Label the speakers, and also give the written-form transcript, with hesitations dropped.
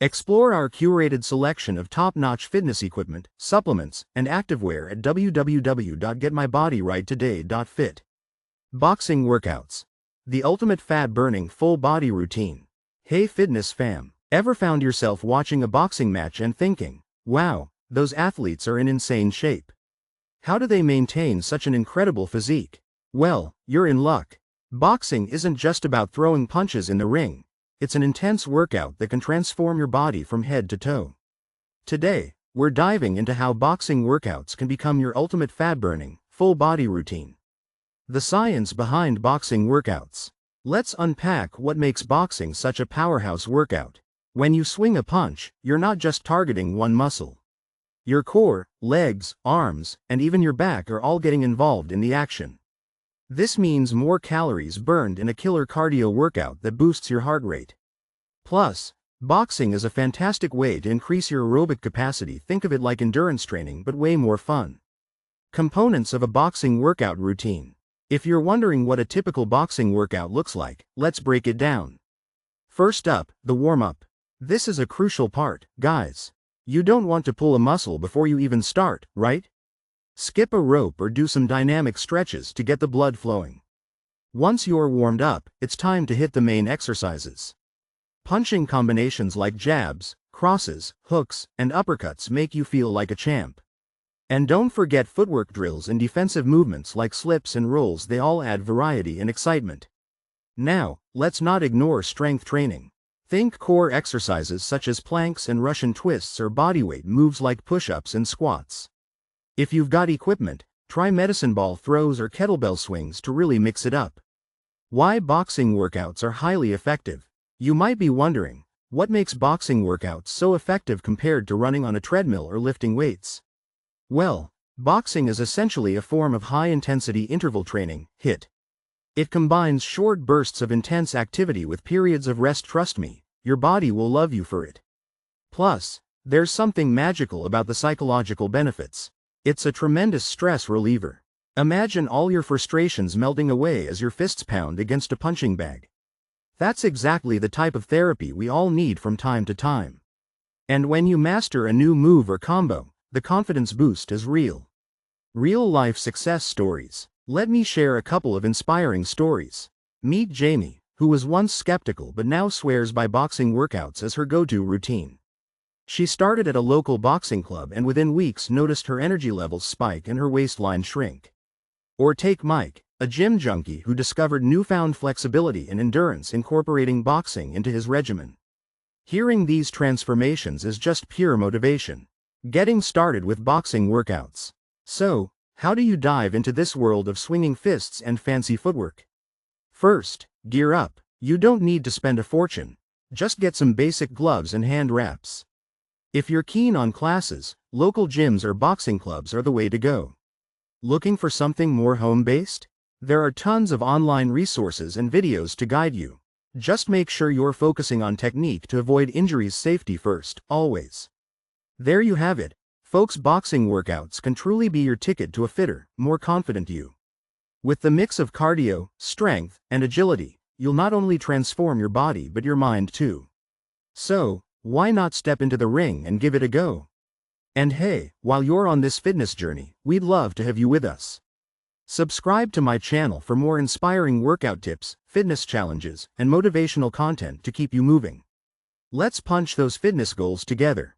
Speaker 1: Explore our curated selection of top-notch fitness equipment, supplements, and activewear at www.getmybodyrighttoday.fit. Boxing workouts. The ultimate fat-burning full-body routine. Hey fitness fam, ever found yourself watching a boxing match and thinking, wow, those athletes are in insane shape? How do they maintain such an incredible physique? Well, you're in luck. Boxing isn't just about throwing punches in the ring. It's an intense workout that can transform your body from head to toe. Today, we're diving into how boxing workouts can become your ultimate fat-burning, full-body routine. The science behind boxing workouts. Let's unpack what makes boxing such a powerhouse workout. When you swing a punch, you're not just targeting one muscle. Your core, legs, arms, and even your back are all getting involved in the action. This means more calories burned in a killer cardio workout that boosts your heart rate. Plus, boxing is a fantastic way to increase your aerobic capacity. Think of it like endurance training but way more fun. Components of a boxing workout routine. If you're wondering what a typical boxing workout looks like, let's break it down. First up, the warm-up. This is a crucial part, guys. You don't want to pull a muscle before you even start, right? Skip a rope or do some dynamic stretches to get the blood flowing. Once you're warmed up, it's time to hit the main exercises. Punching combinations like jabs, crosses, hooks, and uppercuts make you feel like a champ. And don't forget footwork drills and defensive movements like slips and rolls. They all add variety and excitement. Now, let's not ignore strength training. Think core exercises such as planks and Russian twists or bodyweight moves like push-ups and squats. If you've got equipment, try medicine ball throws or kettlebell swings to really mix it up. Why boxing workouts are highly effective. You might be wondering, what makes boxing workouts so effective compared to running on a treadmill or lifting weights? Well, boxing is essentially a form of high-intensity interval training, HIIT. It combines short bursts of intense activity with periods of rest. Trust me, your body will love you for it. Plus, there's something magical about the psychological benefits. It's a tremendous stress reliever. Imagine all your frustrations melting away as your fists pound against a punching bag. That's exactly the type of therapy we all need from time to time. And when you master a new move or combo, the confidence boost is real. Real-life success stories. Let me share a couple of inspiring stories. Meet Jamie, who was once skeptical but now swears by boxing workouts as her go-to routine. She started at a local boxing club and within weeks noticed her energy levels spike and her waistline shrink. Or take Mike, a gym junkie who discovered newfound flexibility and endurance incorporating boxing into his regimen. Hearing these transformations is just pure motivation. Getting started with boxing workouts. So, how do you dive into this world of swinging fists and fancy footwork? First, gear up. You don't need to spend a fortune. Just get some basic gloves and hand wraps. If you're keen on classes, local gyms or boxing clubs are the way to go. Looking for something more home-based? There are tons of online resources and videos to guide you. Just make sure you're focusing on technique to avoid injuries. Safety first, always. There you have it, folks. Boxing workouts can truly be your ticket to a fitter, more confident you. With the mix of cardio, strength, and agility, you'll not only transform your body but your mind too. So, why not step into the ring and give it a go? And hey, while you're on this fitness journey, we'd love to have you with us. Subscribe to my channel for more inspiring workout tips, fitness challenges, and motivational content to keep you moving. Let's punch those fitness goals together.